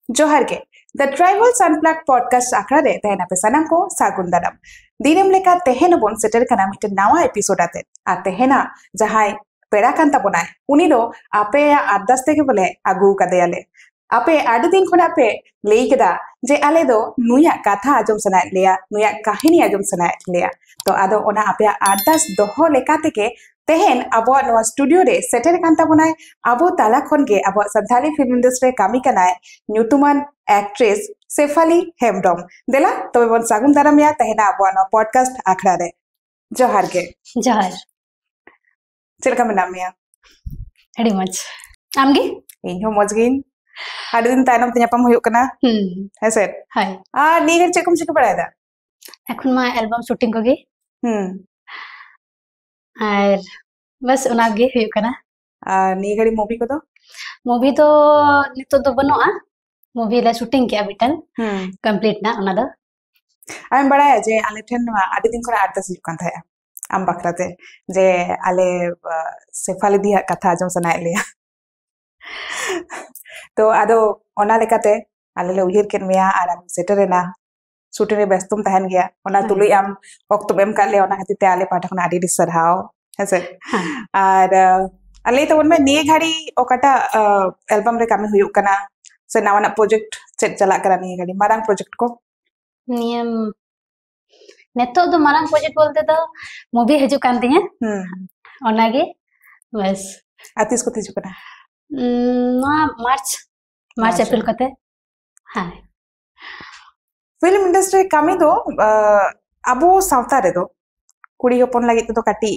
जोहार के the tribals unplugged podcast आखड़ा रे तहना पे सनम को सागुन दाराम दिनम लेका तेहेन बोन सेटर कना मिटे नवा एपिसोड आते आ तेहेना जहाय पेड़ा कान ताबोनाय उनी दो आपे आदास तेगे बोले आगु कदेयाले आपे आडि दिन खना पे लेई केदा जे आले दो नुया कथा आजम सना लेया नुया काहिनी आजम सना लेया तो आदो ओना आपे आदास दोहो लेका तेके तेहेन अब स्टूडियो रे सेटर कान ताबोनाय अब ताला खन गे अब संथाली फिल्म इंडस्ट्री कामी कनाय न्यूटुमान एक्ट्रेस सेफाली हेमब्रम देला तबे बन सागुन दारामिया तेहेना अब पॉडकास्ट आखड़ा रे जोहार के जोहार चलका मेनामिया अड़ी मच आमगे इन हो मजगिन आदि दिन तायनम ते ᱧᱟᱯᱟᱢ हुयुक कना हेसे हाय आ नीगर चेकम चिक बड़ायदा এখন मा एल्बम शूटिंग को गे और बस उनागे हुयुक कना नीगड़ी मूवी को मूवी तो नितो तो बनोआ मूवी ला शूटिंग के बिटन कंप्लीट ना उना दो आम बड़ाया जे आले ठेन आदि दिन खरा आर्टस हिजुक कान थाया आम बकराते जे आले सेफाली दिया कथा आजम सनाय लिया तो आदो ओना लेकाते आले ले उहिर केन मिया आर आम सेटरेना शूटिंग रे व्यस्तम तहन गया ओना तुलुई आम ऑक्टोबर एम काले ओना खातिर ते आले पाठा खना आदि सरहाव हेसे आर आले तो उनमें निये घाड़ी ओकाटा एल्बम रे कामी हुयुक कना से नावाना प्रोजेक्ट चेक चला करा निये घाड़ी मारांग प्रोजेक्ट को नियम नेतो तो मारांग प्रोजेक्ट बोलते तो मूवी हिजुक कान तिया ओनागे बस आतिस को हिजुक कना मार्च अप्रैल कते हां फिल्म इंडस्ट्री कामी दो अबो सावता रे दो कुड़ी होपन लगी तो काटी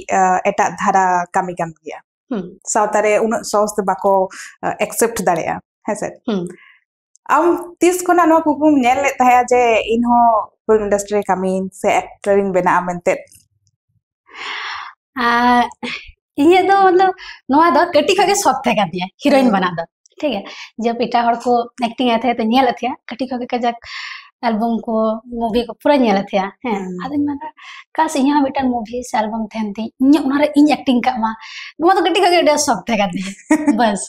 एटा धारा कामी कान गया सावता रे उन सॉस ते बाको एक्सेप्ट दाड़ेया हेसे आम तीस कोना नो कुकुम नेल ले ताया जे इनहो फिल्म इंडस्ट्री कामी से एक्टरिंग बेना मेंते ये तो मतलब नोआ दो कटी खगे सब थे दिया हीरोइन बना दो ठीक है जब इटा हर को एक्टिंग आते हैं तो नेल थे कटी खगे कजक एल्बम को मूवी को पूरा नेल थे हैं आदिन में कास इया बेटा मूवी से एल्बम थेन थी इन उनारे इन एक्टिंग का मा नोआ तो कटी खगे डे सब थे दिया बस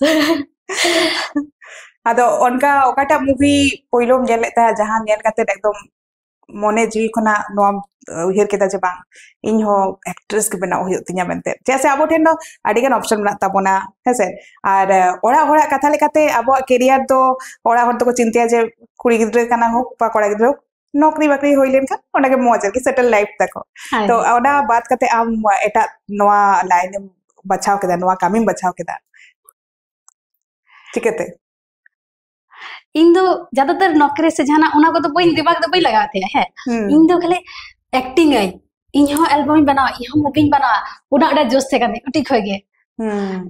आदो उनका ओकाटा मूवी पोइलोम नेल लेता है जहां नेल काते एकदम मोने जी खना नो उहिर केदा जे बांग इन हो एक्ट्रेस के बना हुयो तिया मेंते जैसे आबो ठेन दो आडिगन ऑप्शन बना ताबोना हेसे आर ओड़ा ओड़ा कथा लेकाते आबो कैरियर तो ओड़ा हर तो को चिंतिया जे कुड़ी गिद्रे कना हो पा कोड़ा गिद्रे नौकरी बाकरी होइलेन का ओनागे मौज की सेटल लाइफ तको तो ओड़ा बात करते आम एटा नोआ लाइन बचाव केदा नोआ कामी बचाव केदा ठीकते इन दो ज्यादातर नौकरी से जाना उना को तो बई दिमाग तो बई लगाते हैं इन दो खाली एक्टिंग आई इन हो एल्बम बना इन हो मूवी बना उना अड़ा जोश थे काने ठीक हो गए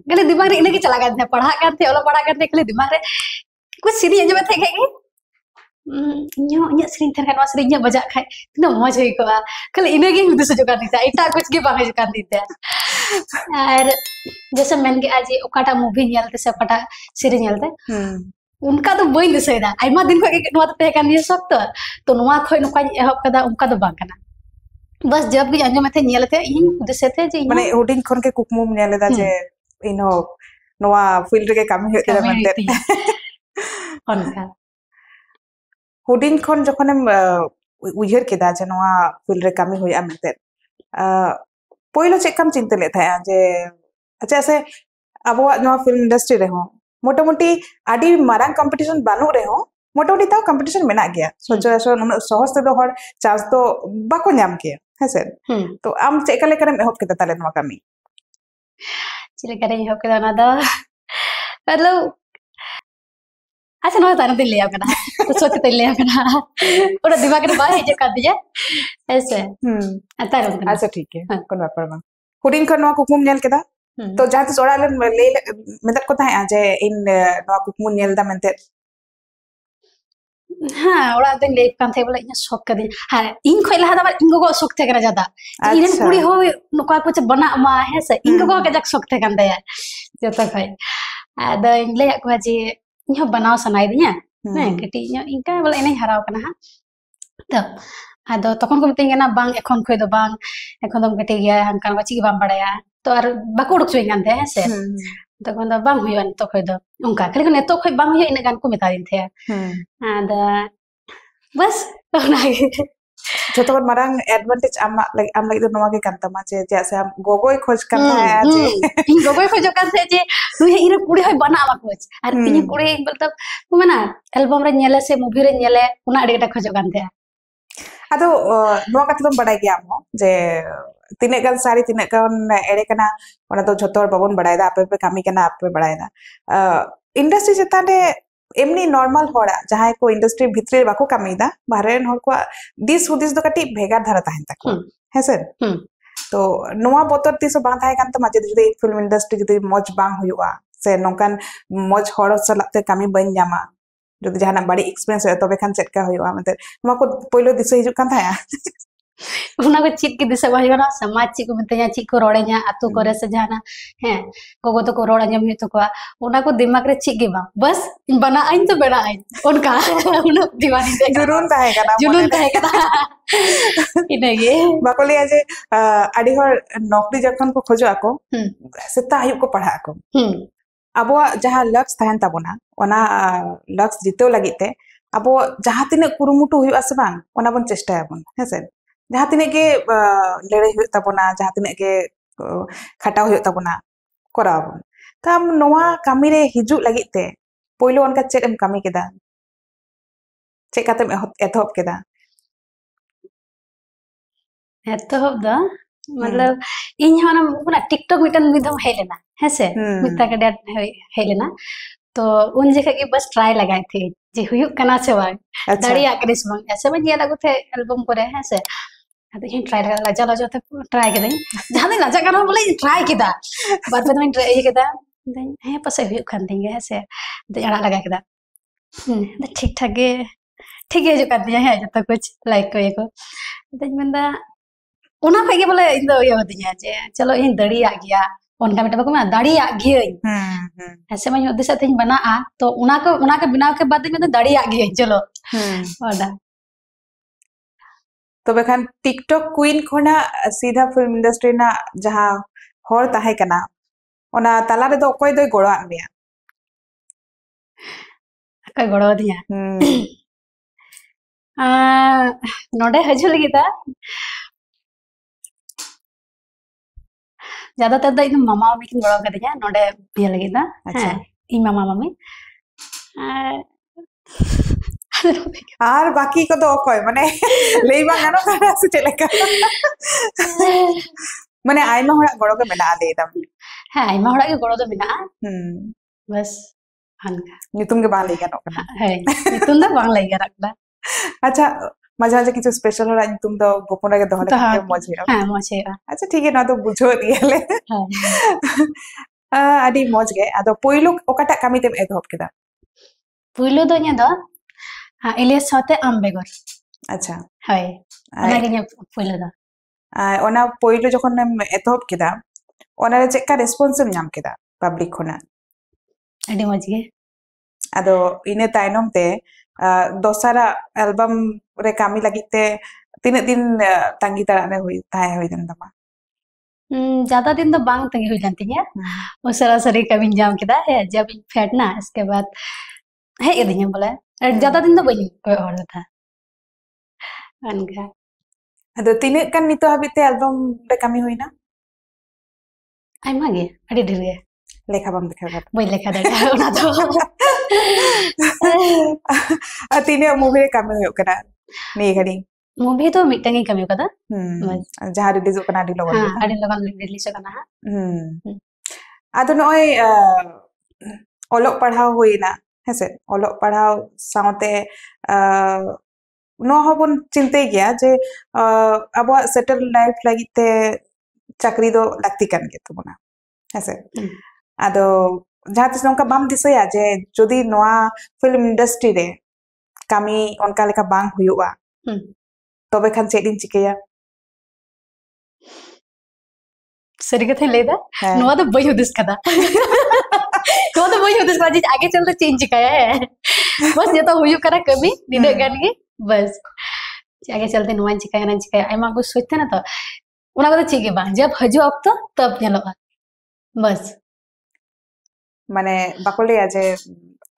खाली दिमाग रे इने के चला गए पढ़ा करते ओला पढ़ा करते खाली दिमाग रे कुछ सीरी अंजम थे के इन सीरी थे का सीरी बजा खाय तिना मज होई को खाली इने के उद्देश्य जो कर दीता इटा कुछ के बांगे जो कर दीता और जैसे मैंने के आज ओकाटा मूवी नेलते से ओकाटा सीरी नेलते उनका तो बई दिसैदा आइमा दिन खगे नोआ ते कान ये सकतो तो नोआ खय नोका एहब कदा उनका तो बांग कना बस जब भी अंजम थे नेलते इन उद्देश्य थे जे माने हुडिंग खन के कुकमुम नेलेदा जे इनो नोआ फील्ड रे कामी होते मनते उनका हुडिंग खन जखनेम उहिर केदा जे नोआ फील्ड रे कामी होया मनते पोइलो चेकम चिंता ले था जे अच्छा से अब नोआ फिल्म इंडस्ट्री रे हो मोटामोटी आदि मारांग कंपटीशन बानु रे हो मोटामोटी ताव कंपटीशन मेना गया सोचो उन सहज ते दो हर चांस तो बाको नाम के हेसे तो आम चेका ले करे एहब केता ताले नोआ कामी चिले करे एहब केदा ना दो मतलब अच्छा नोआ ताने ते ले आ कना तो सोच ते ले आ कना ओरा दिमाग रे बाहे जे कर दिया ऐसे आता रो अच्छा ठीक है कोन व्यापार बा हुडिंग खन नोआ कुकुम नेल केदा तो जहां ते सोड़ा ले मतलब को ताहे जे इन नोआ कुकुम नेल दा मेंते हां ओड़ा ते ले कान थे बोले इन शौक कर दी हां इन खइला हदा इन गो शौक थे करा जाता इरन कुड़ी हो नोका कुछ बना मा है से इन गो के जक शौक थे कान दया जता खइ आदा इन ले को जे इन बनाव सनाई दिया ने कटी इनका बोले इने हराव कना हां तो आदो तखन को मितेंगे ना बांग एखन खइ दो बांग एखन दम कटे गया हमका बची के बाम बड़ाया तो और बकुड़ चुई गानते हैं से तखन द बांग हुई तो खय द उनका खाली नेतो खय बांग हुई इन गान को मेता दिन थे आदा बस ओनागे जोतो मारंग एडवांटेज आम लगी तो नवा के कांतमा जे जैसे हम गोगोय खोज करता है जे इन गोगोय खोज करते जे नुहे इरे कुड़ी होय बना मा खोज और इन कुड़ी मतलब मना एल्बम रे नेले से मूवी रे नेले उना अडेटा खोज करते अदो नवा कथा तुम बड़ाई गया हम जे तिने गन सारी तिने गन एड़े कना ओना तो झोतो बाबन बड़ाई दा आपे पे कामी कना आपे बड़ाई दा इंडस्ट्री चेताने एमनी नॉर्मल होड़ा जहां को इंडस्ट्री भितरे बाको कामीदा बाहरेन हर को दिस हुदिस दो कटी भेगार धारा ताहेन तको है सर तो नोआ बोतर तिसो बां थाय कान त माजे जुदि फिल्म इंडस्ट्री जुदि मौज बांग हुयुआ से नोकान मौज हड़ सलाते कामी बन जामा जुदि जहाना बड़ी एक्सपीरियंस है तबे खान चेटका हुयुआ मतलब नोआ को पहिलो दिसो हिजु कान थाया उना को चित के दिसे बाहिना समाज ची को मितया ची को रोड़े냐 आतु करे से जाना है गोगो तो को रोड़ा जम तो को उना को दिमाग रे ची के बा बस बना आइन तो बना आइन उनका उन दीवानी दे जुनून ताहे कना इनेगे बाको लिया जे आडी हर नौकरी जखन को खोजो आको सेता आयु को पढ़ा आको अब जहां लक्ष्य ताहन ताबोना ओना लक्ष्य जितो लगिते अब जहां तिने कुरुमुटु हुई आसे बांग ओना बन चेष्टा याबन है सर जहां तिने के लड़ाई हुई ताबोना जहां तिने के खटाव हुई ताबोना कराबन तम नोआ कामी रे हिजु लगिते पहिलो उनका चेक एम कामी केदा चेक काते एथॉप केदा एथॉप दा मतलब इन हना पुना टिकटॉक मिटन मिदम हेलेना है से मिता के डेट हेलेना तो उन जगह के बस ट्राई लगाए थे जे हुयु कना से बा दाड़िया करिस बंग ऐसे में ये लगो थे एल्बम करे है से तो ये ट्राई लगा लजा लजा थे ट्राई के जहां नहीं लजा करना बोले ट्राई किदा बाद में ट्राई किदा है पसे हुयु खान देंगे है से जड़ा लगा किदा ठीक ठाक है जो कर दिया है जब तक कुछ लाइक को ये को तो मंदा उना पे के बोले इन दो ये होतिया जे चलो इन दड़िया गया उनका बेटा को मैं दाड़िया गई ऐसे में उद्देश्य थे बना आ तो उना के बिना के बाद में तो दाड़िया गई चलो ओडा तो बेखान टिकटॉक क्वीन खोना सीधा फिल्म इंडस्ट्री ना जहां हर ताहे कना ओना ताला रे दो कोई दो गोड़ा आमिया कोई गोड़ा दिया नोडे हजू लगिता ज्यादातर द इन मामा मम्मी किन गोड़ा कदिया नोडे ये लगिता अच्छा इ मामा मम्मी आर बाकी को तो कोई माने लेबा गानो करा से चलेका माने आइमा हड़ा गोड़ो के मेना दे दम हां आइमा हड़ा के गोड़ो तो मेना बस हनका नितुम के बांग ले गानो कना है नितुम दा बांग ले रखला अच्छा मजा मजा किछु स्पेशल हड़ा नितुम दो गोपना के दोहले के मज हिरा हां मज हिरा अच्छा ठीक है ना तो बुझो दियले हां आडी मज गे आदो पोइलो ओकाटा कामी तेम एधोप केदा पोइलो दो nya दो इलियास साथे आमबेगर अच्छा हाय ओना के nya पोइलो दा ओना पोइलो जखन एधोप केदा ओना रे चेका रेस्पॉन्स नाम केदा पब्लिक खोना आडी मज गे आदो इने ताइनम ते दोसारा एल्बम रे कामी लगिते तीन दिन तंगी तड़ा रे हुई ताय हुई दिन दमा ज्यादा दिन तो बांग तंगी हुई जानती है और सरासरी कभी जाम किदा है जब फैट ना इसके बाद है ये दिन बोले ज्यादा दिन तो बनी कोई और था अनका अदो तीने कन नितो हबिते एल्बम रे कामी हुई ना आइमा गे अड़ी ढेर गे लेखा बम देखा बई लेखा दे ओना तो तीने मूवी रे कामी हुई कना नी घड़ी मूवी तो मिटंग ही कमी कदा जहां रिलीज कना डी लोगन हां अड़ी लोगन रिलीज कना आदो नय ओलोक पढ़ाव होइना हेसे ओलोक पढ़ाव साउते नो हबन चिंते गया जे अब सेटल लाइफ लगिते चाकरी दो लगती कान गे तबना हेसे आदो जहां तिस नोका बाम दिसया जे जदी नोआ फिल्म इंडस्ट्री रे कामी ओनका लेका बांग हुयुआ तबे खान चेडिन चिकेया सरी कथे लेदा नोआ तो बई हुदिस कदा तो बई हुदिस कदा जे आगे चलते चेंज चिकाया है बस ये तो हुयु करा कमी निदे गान गे बस आगे चलते नोआ चिकाया आइमा को सोचते ना तो उना को चिके बा जब हजू अब तो तब नेलोगा बस माने बाको लिया जे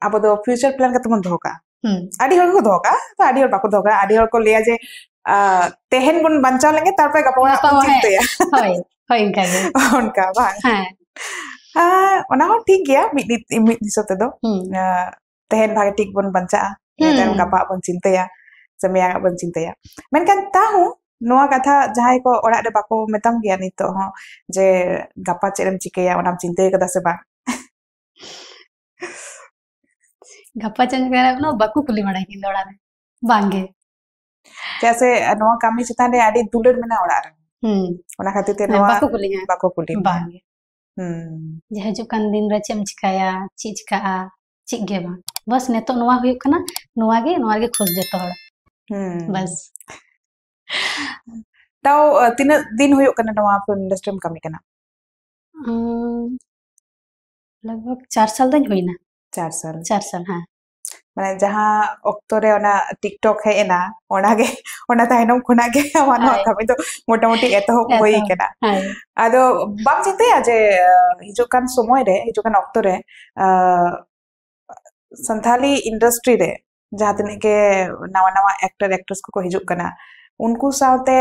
अब दो फ्यूचर प्लान का तुम धोका आदि हर को धोका तो आदि हर बाको धोका आदि हर को लिया जे तेहन बुन बंचा लेंगे तार पे गपो चिंते या होय होय इनका गे उनका बांग हां ओना हो ठीक गया मिद दिसते दो तेहन भागे ठीक बुन बंचा तेन गपा बुन चिंते या समिया बुन चिंते या मेनकान ताहू नोआ कथा जहाय को ओड़ा रे बाको मेताम गया नितो हो जे गपा चेरम चिकेया ओनाम चिंते कदा से बा गप्पा चेंज करा ना बाकू कुली बड़ा की दौड़ा रे बांगे जैसे नोआ कामी चितान रे आडी दुलर मेना ओड़ा रे ओना खातिर ते नोआ बाको कुली बांगे जे हजू कान दिन रे चेम चिकाया चीज का चिक गे बा बस नेतो नोआ हुई कना नोआ गे खोज जतो हड़ बस ताओ तीना दिन हुई कना नोआ फिल्म इंडस्ट्री में कामी कना लगभग 4 साल दिन हुई ना 4 साल हाँ माने जहां ऑक्टो रे ओना टिकटॉक है एना ओना गे ओना ताइनम खुना गे मानो कामी तो मोटा मोटी एतो होई केना आदो बाम चिंते या जे हिजो कान समय रे हिजो कान ऑक्टो रे संथाली इंडस्ट्री रे जहां तने के नवा नवा एक्टर एक्ट्रेस को हिजो कना उनको साथे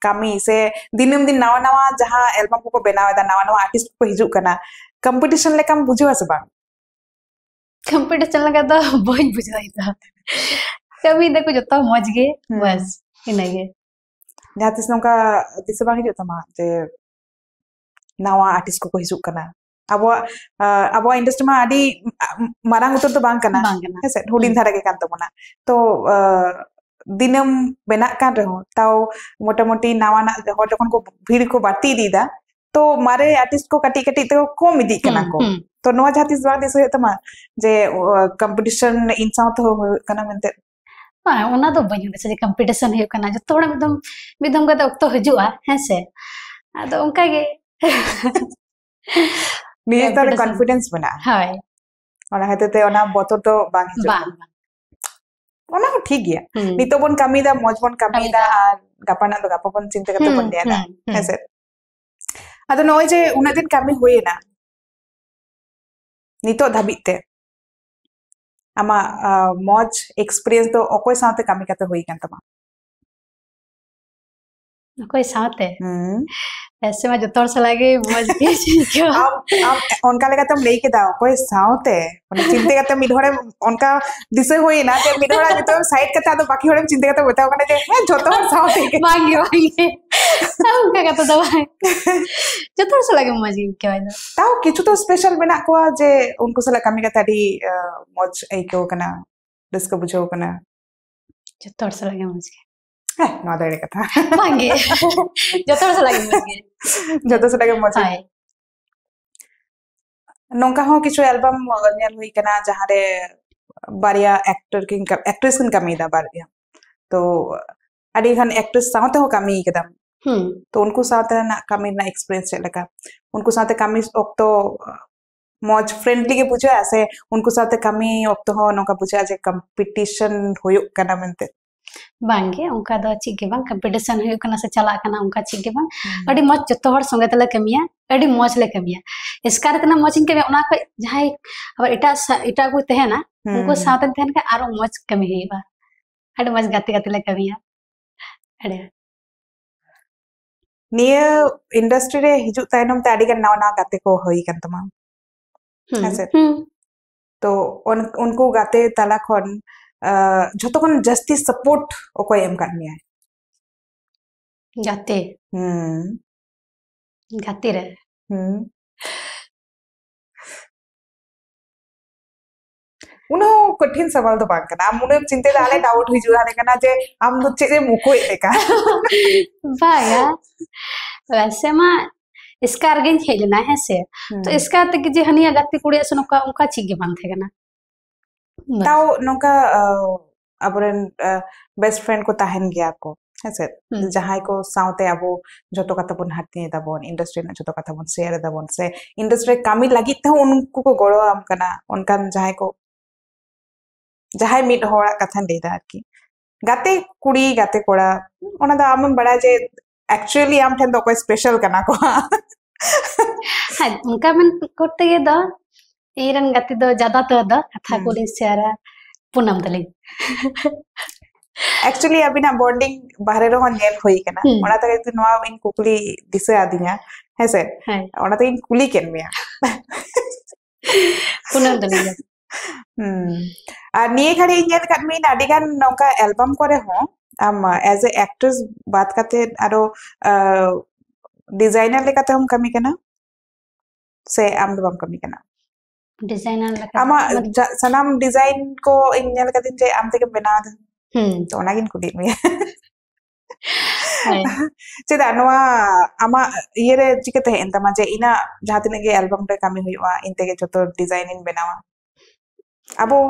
कामी से दिनम दिन नवा नवा जहां एल्बम को बनावेदा नवा नवा आर्टिस्ट को हिजो कना कंपटीशन लेकम बुझवा से बा कंपटीशन लगा तो बहुत बुझाई था कभी देखो जतो मौज गे बस इनगे जहां नोका दिसे बा हिजो तमा जे नवा आर्टिस्ट को हिजो कना अब इंडस्ट्री में आदि मारांग उतर तो बांग कना हेसे हुडिन धारा के कान तबना तो दिनम बेना कान रहो ताओ मोटा मोटी नवा ना हो जखन को भीड़ को बाटी दीदा तो मारे आर्टिस्ट को कटी कटी तो कम इदी कना को तो नवा जातिस बाग दिस होय तमा जे कंपटीशन इन साउथ हो कना मेनते ओना दो बኝ दे से कंपटीशन हो कना जतो बड़ा मिदम का तो हजुआ हेसे आदो उनका गे निजे तारे कॉन्फिडेंस बना हाय ओना हेते ओना बोतो तो बांग बांग ओना को ठीक गया नितो बन कमीदा मौज बन कमीदा गपाना तो गपा बन चिंता करते बन दिया हेसे आदो नय जे उना दिन कमी हुए ना नितो धाबिते आमा मौज एक्सपीरियंस तो ओकोय साथे कमी करते हुई कान तमा कोई साथे ऐसे में जतोर से लागे मौज के क्यों अब उनका लगा तुम लेके दाओ कोई साथे उन चिंता करते मिडोरे उनका दिसे हुई ना ते मिडोरा जतो साइड करता तो बाकी होरे चिंता करते बताओ कने जे है जतोर साथे मांगे उनका का तो दवा जतोर से लागे मौज के वाला ताओ किछु तो स्पेशल बना को जे उनको सला कमी का ताडी मौज एको कना डिस्को बुझो कना जतोर से लागे मौज के ना दे कथा मांगे जतोर से लागे मौज के जतो से लागे मौज नोंका हो किछु एल्बम नेल हुई कना जहां रे बारिया एक्टर किन एक्ट्रेस किन कमी दा बारिया तो अडी खान एक्ट्रेस साथे हो कमी एकदम तो उनको साथे ना कमी ना एक्सपीरियंस चले का उनको साथे कमी ओक्तो मौज फ्रेंडली के पूछो ऐसे उनको साथे कमी ओक्तो हो नोका पूछो आज कंपटीशन होयो कना मेनते बांगे उनका दो चिक के बांग कंपटीशन होयो कना से चला कना उनका चिक के बांग अडी मौज जतो हर संगे तले कमिया अडी मौज ले कमिया इसकार तना मौजिन के ओना को जहाय अब इटा को तहेना उनको साथे तहन के आरो मौज कमी हेबा अडी मौज गाते गाते ले कमिया अडे निया इंडस्ट्री रे हिजु ताइनम ते आडी गन नाव गाते को होई कन तमा ऐसे तो उनको गाते तला खन जतो कन जस्ती सपोर्ट ओको एम करनी है गाते गाते रे उनो कठिन सवाल तो बांग कना मुने चिंते दाले डाउट हुई जुराने कना जे हम दो चीजें मुको एका बाया वैसे मा इसका अर्गेन खेलना है से तो इसका तक जे हनिया गत्ती कुड़िया से नोका उनका चिगे बांग थे कना ताऊ नोका अबरन बेस्ट फ्रेंड को ताहन गया को ऐसे जहां को साउते अबो जतो कथा बन हाथी दाबन इंडस्ट्री ना जतो कथा बन शेयर दाबन से इंडस्ट्री कामी लागि त उनको को गड़ो आम कना उनकान जहां को जहां मिड होड़ा कथन देदा की गाते कुड़ी गाते कोड़ा ओना दा आम बड़ा जे एक्चुअली आम ठन तो कोई स्पेशल कना को हां उनका मन करते ये दा ᱤᱧᱨᱮᱱ ᱜᱟᱛᱮ ᱫᱚ ᱡᱟᱫᱟᱛᱚᱨ ᱫᱚ ᱠᱟᱛᱷᱟ ᱠᱚᱞᱤᱧ ᱥᱮᱭᱟᱨᱟ ᱯᱩᱱᱟᱢ ᱛᱟᱹᱞᱤᱧ एक्चुअली अबिना बॉन्डिंग बाहरे रो नेल होई कना ओना तक तु नवा इन कुकुली दिसे आदिया हेसे ओना तक इन कुली केन मिया पुनम तलिया आ निये घड़ी नेल कट मी नाडी गान नोका एल्बम करे हो आम एज ए एक्ट्रेस बात करते आरो डिजाइनर लेकाते हम कमी कना से आम दो हम कमी कना डिजाइनर लेका आमा सनाम डिजाइन को इन नेल कदिन जे आम तक बना तो ओना गिन कुली मी चेदा नोआ आमा ये रे चिकते हेन तमा जे इना जहां तिने गे एल्बम रे कमी हुईवा इनते गे जतो डिजाइन इन बनावा अबो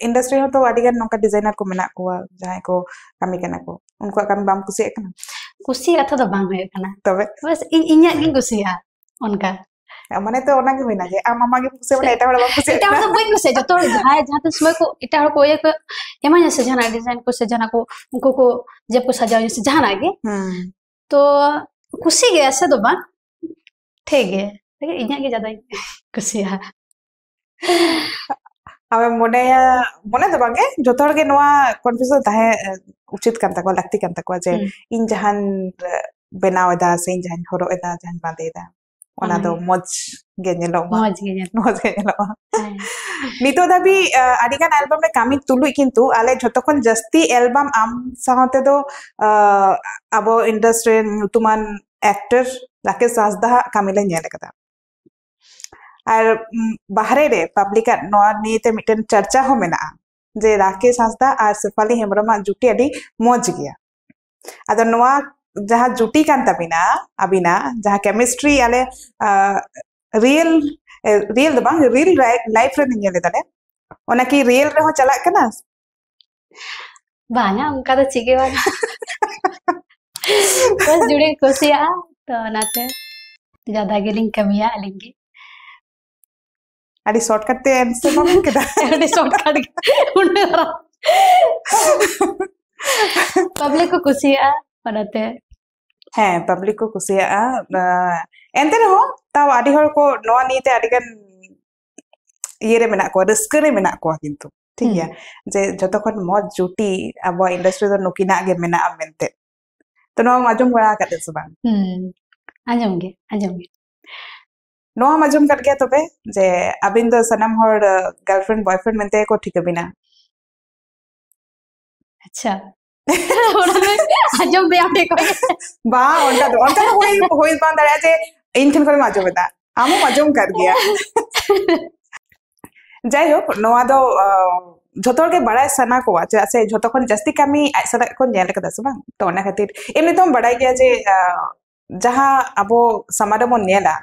इंडस्ट्री हो तो अडिगन नोका डिजाइनर को मेना को जहां को कमी कना को उनको कमी बाम कुसी कना कुसी अथा दो बांग होय कना तबे बस इन्या गिन कुसिया उनका माने तो ओना गे होइना जे आ मामा गे कुसे माने एटा हड़ बाम कुसी एटा हड़ बई कुसे जतो जहां तो समय को एटा हड़ को एक एमा से जाना डिजाइन को से जाना को उनको को जब को सजाओ से जाना गे तो कुसी गे ऐसे दो बा ठीक है लेकिन इन्या गे ज्यादा कुसिया अब मोने दो बागे जोतोर के नोआ कन्फ्यूजन ताहे उचित कान तको लगती कान तको जे इन जहान बनावदा से इन जहान हरोदा जहान बांदेदा ओना दो मज गे नेलो मज गे नेलो नितो दाबी आदिगान एल्बम रे कामी तुलु किंतु आले जतखन जस्ती एल्बम आम साहते दो अबो इंडस्ट्री तुमान एक्टर राकेश हांसदा कामिले नेल कदा और बाहरे रे पब्लिक नोआ नीते मिटन चर्चा हो मेना जे राकेश हांसदा और सेफाली हेमब्रम जुटी अडी मौज गया अद नोआ जहां जुटी कान तबिना अबिना जहां केमिस्ट्री आले रियल रियल दबा रियल लाइफ रे निये दले ओना की रियल रे हो चला कना बाना उनका तो चिगे वाला बस जुड़े खुशिया तो नाते ज्यादा गेलिंग कमिया लेंगे अड़ी शॉर्टकट ते आंसर मामन केदा अड़ी शॉर्टकट उन्नरा पब्लिक को कुसिया पड़ते हैं पब्लिक को कुसिया एंते हो ताव आदि हर को नोआ नीते आदिगन ये रे मेना को रस्क रे मेना को किंतु ठीक है जे जतखन मौज जुटी अब इंडस्ट्री दो नुकिना गे मेना मेनते तो नोआ माजुम बड़ा करते सुबा आंजम गे नोआ माजुम कर गया तबे जे अबिन दो सनम हर गर्लफ्रेंड बॉयफ्रेंड मेनते को ठीक बिना अच्छा आंजम बे आपे को बा ओंटा होई बान दरा जे इनखन करे माजुम बेटा आमो माजुम कर गया जाय हो नोआ दो झोतोर के बड़ा सना को चे से झोतोखन जस्ती कमी आइसरा को नेल कदा सुबा तो ओना खातिर एमनी तो बड़ा गया जे जहां अबो समाज मन नेला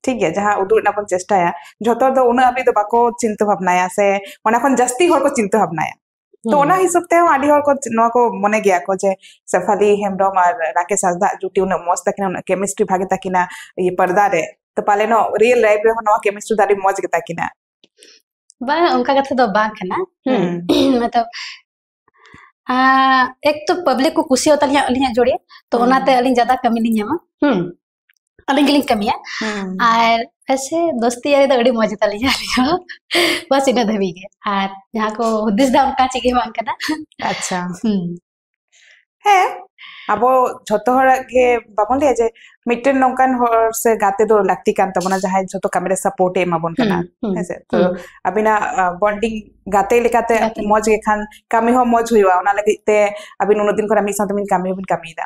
ठीक है जहां उदुर नापन चेष्टाया झोतोर दो उना अभी तो बाको चिंता भावनाया से ओना खन जस्ती हर को चिंता भावनाया तो ओना हिसाब ते आडी हर को नो को मने गया को जे सफाली हेमब्रम और राकेश हांसदा जुटी उन मस्त तकिना केमिस्ट्री भागे तकिना ये पर्दा रे तो पाले नो रियल लाइफ रे नो केमिस्ट्री दारी मौज के तकिना बा उनका कथा दो बा खना मतलब एक तो पब्लिक को खुशी होता लिया जोड़े तो ओनाते अलिन ज्यादा कमी नहीं ᱧᱟᱢᱟ अलिन गिलिन कमिया और ऐसे दोस्ती यारी तो अड़ी मौज ता लिया बस इना धबी के और यहाँ को हुदिस दा उनका चिगे बांग कना अच्छा है अब झोतो हर के बाबन ले जे मिटन नोंकान हर से गाते दो लगती कान तबना जहां झोतो कैमरा सपोर्ट एमा बन कना ऐसे तो अबिना बॉन्डिंग गाते लेकाते मौज के खान कामी हो मौज हुईवा ओना लगते अबिन उन दिन को मी साथ में कामी दा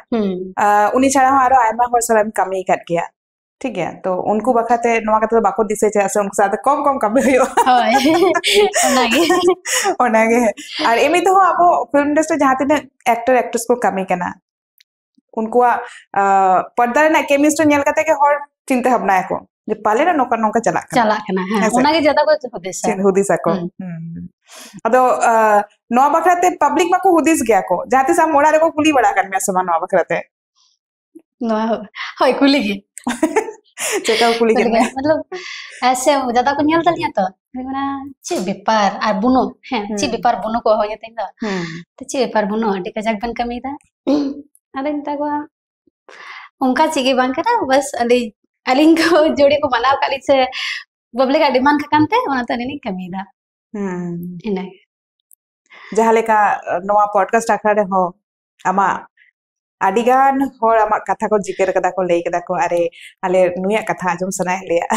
उनी छाड़ा हो आरो आयमा हर सब कामी काट गया ठीक है तो उनको बखाते नोआ का तो बाको दिसे छे से उनको साथ कम कमी हुई होय ओनागे और एमी तो अब फिल्म इंडस्ट्री जहां तिने एक्टर एक्ट्रेस को कमी कना उनको पर्दा ना केमिस्ट्री नेल कते के हर चिंता भावना को जे पाले ना नोका नोका चला कना हां ओनागे ज्यादा को हुदिस को अदो नोआ बखराते पब्लिक मा को हुदिस गया को जाते सा मोड़ा रे को कुली बड़ा कर में समान नोआ बखराते नोआ होय कुली की चेका कुली के मतलब ऐसे ज्यादा को नेल दलिया तो मेना चे बेपार आ बुनो हैं चे बेपार बुनो को होय तै तो चे बेपार बुनो अडी का जग बन कमी दा अलिन तगवा उनका चिगे बांग करा बस अली अलिन को जोड़ी को मनाव काली से बबले का डिमांड का कांते ओना तनी कमी दा इना जहाँ लेका नोआ पॉडकास्ट आखड़ा रे हो आमा आदिगान होर आमा कथा को जिक्र कदा को लई कदा को अरे आले नुया कथा आजम सनाय लेया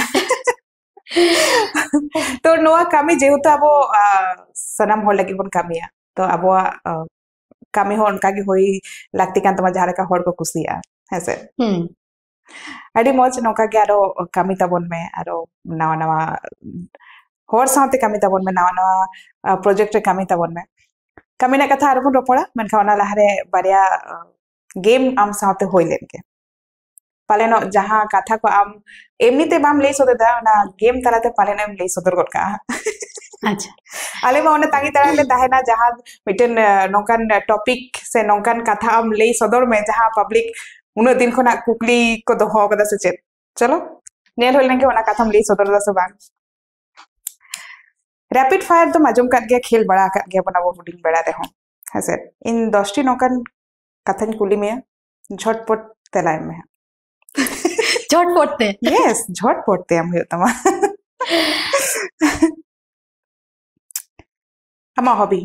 तो नोआ कामी जेहुतो अबो सनम होर लगी बन कामिया तो अबो कामी हो उनका की होई लागती कान तमा जहाँ लेका होर को कुसिया हेसे अडी मौज नोका के आरो कामी तबन में आरो नवा नवा होर साथे कामी तबन में नवा नवा प्रोजेक्ट रे कामी तबन में कामी ना कथा आरो रोपड़ा मनखा ओना लहारे बारिया गेम आम साथे होई लेन के पालेनो जहाँ कथा को आम एमनीते बाम लई सोदे दा ना गेम तलाते पालेनो एम लई सोदर गड का अच्छा आले मा ओना तांगी तराले ताहेना जहाँ मिटन नोकान टॉपिक से नोकान कथा आम लई सोदर में जहाँ पब्लिक उन दिन खना कुकली को दोहो कदा से चेत चलो नेल होल नेके ओना कथाम लई सोदर दा से बांग रैपिड फायर तो माजूम कर गया खेल बड़ा कर गया बना वो हुडिंग बड़ा रहे हो हसे इन 10टी नोकान कथन कुली में झटपट तेलाय में झटपटते यस झटपटते हम हो तमा हमा हॉबी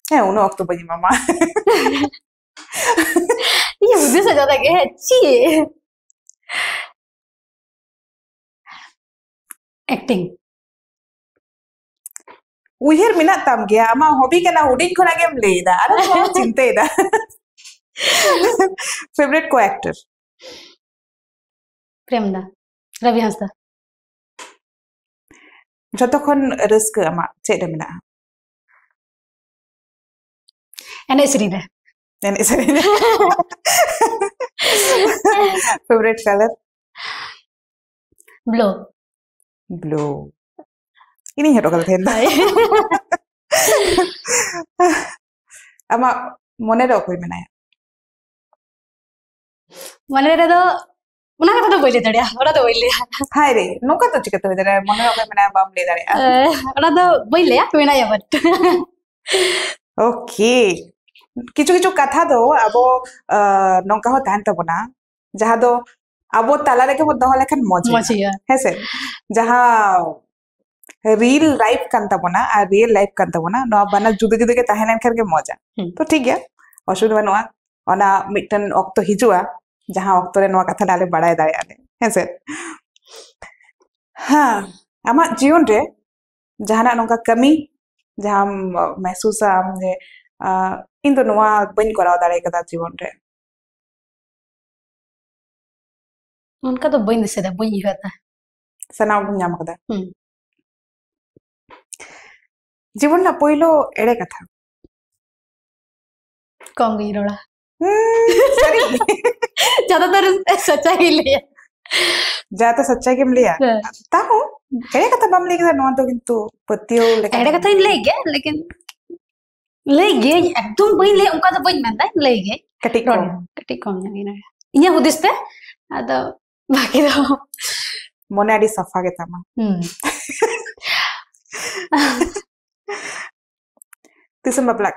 है उनो अक्टूबर मामा ये मुझे सजा था कि ची एक्टिंग उहिर मिना तम गया आमा हॉबी के ना हुडिंग खना गेम लेदा अरे बहुत चिंते दा फेवरेट को एक्टर प्रेमदा रवि हंसदा जतखन रिस्क आमा चेड मिना एने सरीरे favourite colour blue blue ini hero kal thenda ama mone ro koi menaya mone re do una katha to boile dariya ora to boile hai re noka to chikate hoy dare mone ro koi menaya bam le dare ora to boile menaya but okay kichu kichu katha do abo nongka ho tan tabona jaha do abo tala reke bo doho lekhan moja hese jaha real life कान तबना आ real life कान तबना नो बना जुदे जुदे के ताहेन खर के मजा तो ठीक गया असुविधा बनवा ओना मिटन ऑक्टो हिजुआ जहां ऑक्टो रे नो कथा डाले बड़ाय दाय आले हेसे हां आमा जीवन रे जहाना नोका कमी जहां महसूस आम जे इन तो नोआ बन कराव दाड़े कदा जीवन रे उनका तो बन से दा बन होता सना न्याम कदा जीवन ना पहिलो एड़े कथा कौन गई रोड़ा सॉरी ज्यादातर सच्चाई लिया ज्यादा सच्चाई के लिया ताऊ एड़े कथा बम लेके नो तो किंतु पतियो लेके एड़े कथा ले गया लेकिन ले गए एकदम बई ले उनका तो बई मनदा ले गए कटी कम नहीं ना इया हुदिसते अद बाकी तो मोने आडी सफा के तमा तिसम बपलाक